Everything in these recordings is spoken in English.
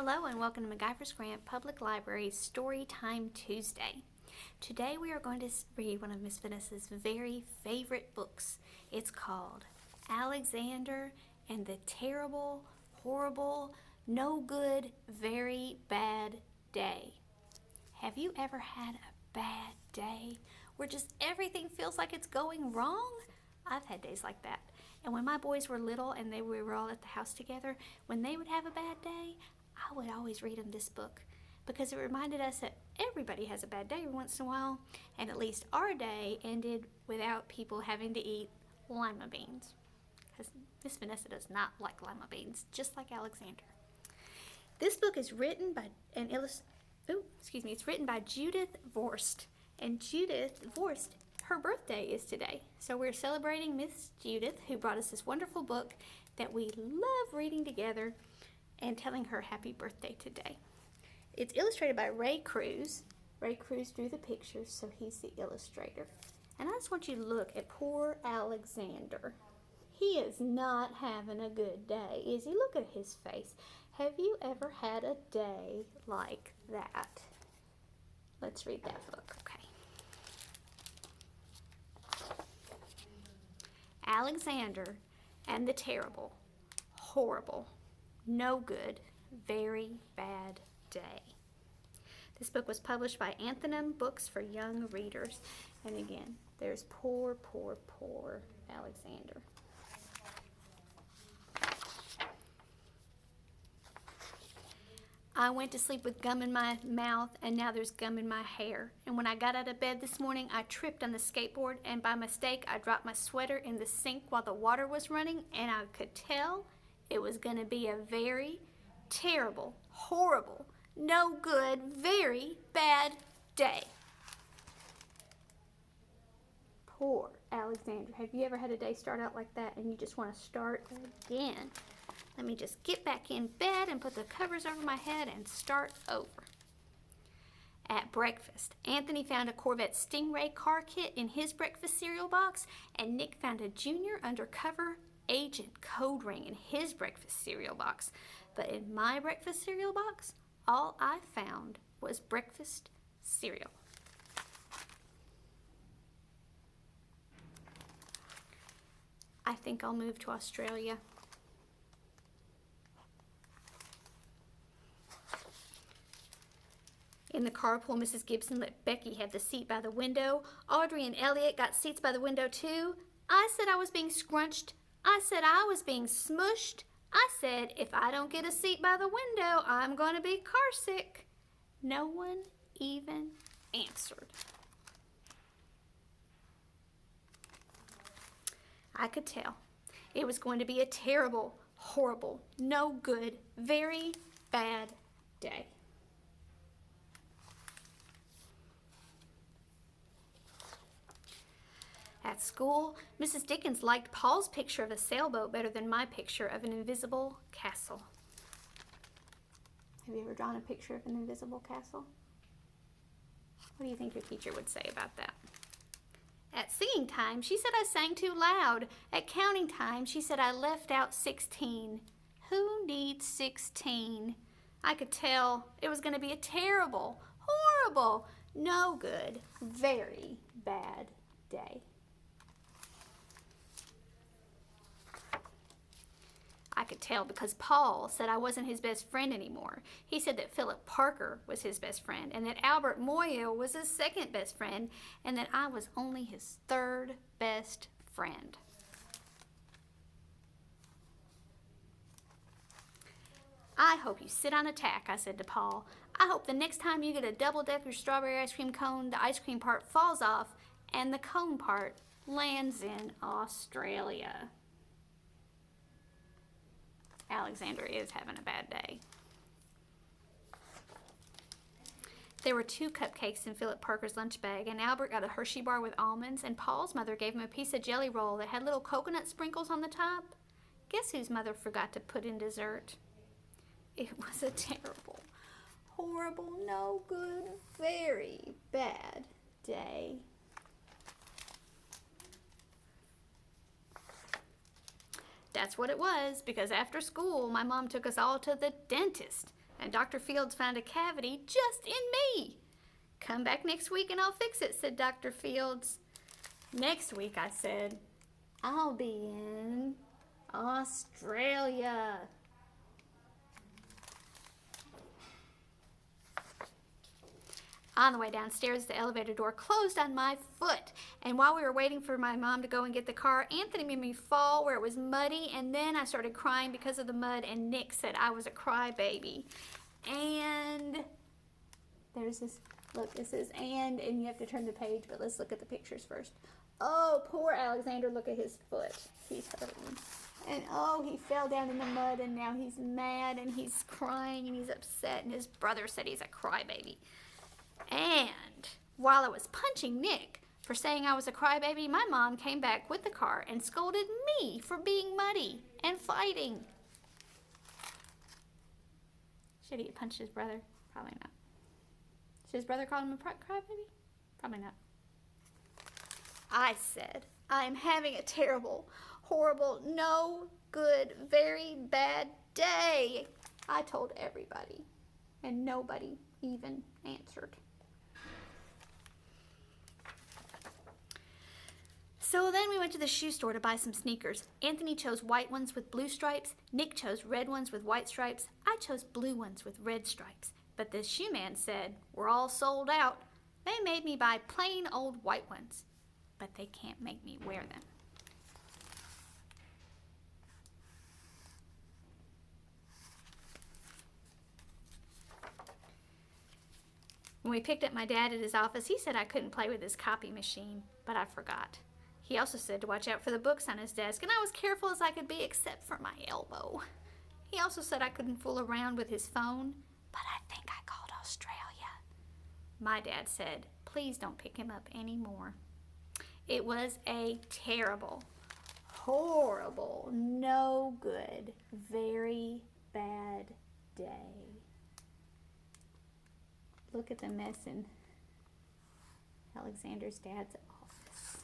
Hello and welcome to MacGyver's Grant Public Library's Storytime Tuesday. Today we are going to read one of Miss Vanessa's very favorite books. It's called Alexander and the Terrible, Horrible, No Good, Very Bad Day. Have you ever had a bad day where just everything feels like it's going wrong? I've had days like that. And when my boys were little and we were all at the house together, when they would have a bad day, I would always read them this book because it reminded us that everybody has a bad day every once in a while, and at least our day ended without people having to eat lima beans. Because Miss Vanessa does not like lima beans, just like Alexander. This book is written by it's written by Judith Viorst, and Judith Viorst, her birthday is today. So we're celebrating Miss Judith, who brought us this wonderful book that we love reading together, and telling her happy birthday today. It's illustrated by Ray Cruz. Ray Cruz drew the pictures, so he's the illustrator. And I just want you to look at poor Alexander. He is not having a good day, is he? Look at his face. Have you ever had a day like that? Let's read that book, okay. Alexander and the Terrible, Horrible, No Good, Very Bad Day. This book was published by byAntheneum Books for Young Readers. And again, there's poor, poor, poor Alexander. I went to sleep with gum in my mouth, and now there's gum in my hair. And when I got out of bed this morning, I tripped on the skateboard, and by mistake, I dropped my sweater in the sink while the water was running, and I could tell it was going to be a very terrible, horrible, no good, very bad day. Poor Alexander. Have you ever had a day start out like that and you just want to start again? Let me just get back in bed and put the covers over my head and start over. At breakfast, Anthony found a Corvette Stingray car kit in his breakfast cereal box, and Nick found a junior undercover agent code ring in his breakfast cereal box. But in my breakfast cereal box, all I found was breakfast cereal. I think I'll move to Australia. In the carpool, Mrs. Gibson let Becky have the seat by the window. Audrey and Elliot got seats by the window too. I said I was being scrunched. I said I was being smushed. I said if I don't get a seat by the window, I'm going to be car sick. No one even answered. I could tell it was going to be a terrible, horrible, no good, very bad day. At school, Mrs. Dickens liked Paul's picture of a sailboat better than my picture of an invisible castle. Have you ever drawn a picture of an invisible castle? What do you think your teacher would say about that? At singing time, she said I sang too loud. At counting time, she said I left out 16. Who needs 16? I could tell it was going to be a terrible, horrible, no good, very bad day. I could tell because Paul said I wasn't his best friend anymore. He said that Philip Parker was his best friend, and that Albert Moyo was his second best friend, and that I was only his third best friend. I hope you sit on a tack, I said to Paul. I hope the next time you get a double-decker strawberry ice cream cone, the ice cream part falls off and the cone part lands in Australia. Alexander is having a bad day. There were 2 cupcakes in Philip Parker's lunch bag, and Albert got a Hershey bar with almonds, and Paul's mother gave him a piece of jelly roll that had little coconut sprinkles on the top. Guess whose mother forgot to put in dessert? It was a terrible, horrible, no good, very bad day. That's what it was, because after school, my mom took us all to the dentist. and Dr. Fields found a cavity just in me. Come back next week and I'll fix it, said Dr. Fields. Next week, I said, I'll be in Australia. On the way downstairs, the elevator door closed on my foot. And while we were waiting for my mom to go and get the car, Anthony made me fall where it was muddy, and then I started crying because of the mud, and Nick said I was a crybaby. And there's this, look, it says and you have to turn the page, but let's look at the pictures first. Oh, poor Alexander, look at his foot. He's hurting. And oh, he fell down in the mud, and now he's mad, and he's crying, and he's upset, and his brother said he's a crybaby. And while I was punching Nick for saying I was a crybaby, my mom came back with the car and scolded me for being muddy and fighting. Should he have punched his brother? Probably not. Should his brother call him a crybaby? Probably not. I said, I'm having a terrible, horrible, no good, very bad day. I told everybody, and nobody even answered. So then we went to the shoe store to buy some sneakers. Anthony chose white ones with blue stripes. Nick chose red ones with white stripes. I chose blue ones with red stripes. But the shoe man said, we're all sold out. They made me buy plain old white ones, but they can't make me wear them. When we picked up my dad at his office, he said I couldn't play with his copy machine, but I forgot. He also said to watch out for the books on his desk, and I was careful as I could be except for my elbow. He also said I couldn't fool around with his phone, but I think I called Australia. My dad said, please don't pick him up anymore. It was a terrible, horrible, no good, very bad day. Look at the mess in Alexander's dad's office.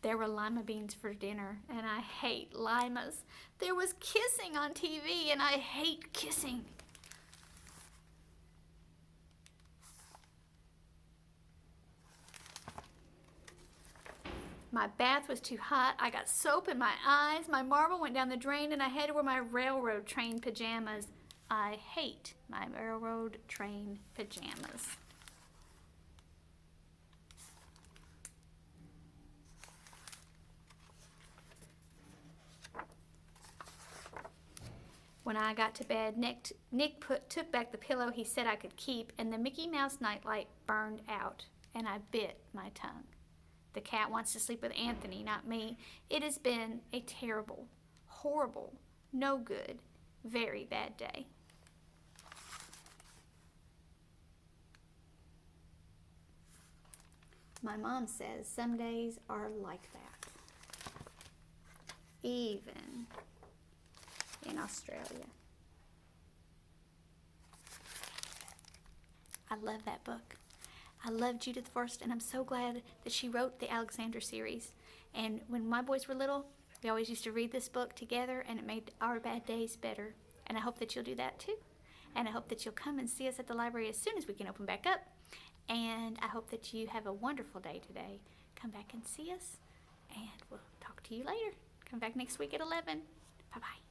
There were lima beans for dinner, and I hate limas. There was kissing on TV, and I hate kissing. My bath was too hot. I got soap in my eyes. My marble went down the drain, and I had to wear my railroad train pajamas. I hate my railroad train pajamas. When I got to bed, Nick took back the pillow he said I could keep, and the Mickey Mouse nightlight burned out, and I bit my tongue. The cat wants to sleep with Anthony, not me. It has been a terrible, horrible, no good, very bad day. My mom says some days are like that, even in Australia. I love that book. I love Judith Viorst, and I'm so glad that she wrote the Alexander series. And when my boys were little, we always used to read this book together, and it made our bad days better. And I hope that you'll do that too. And I hope that you'll come and see us at the library as soon as we can open back up. And I hope that you have a wonderful day today. Come back and see us, and we'll talk to you later. Come back next week at 11. Bye-bye.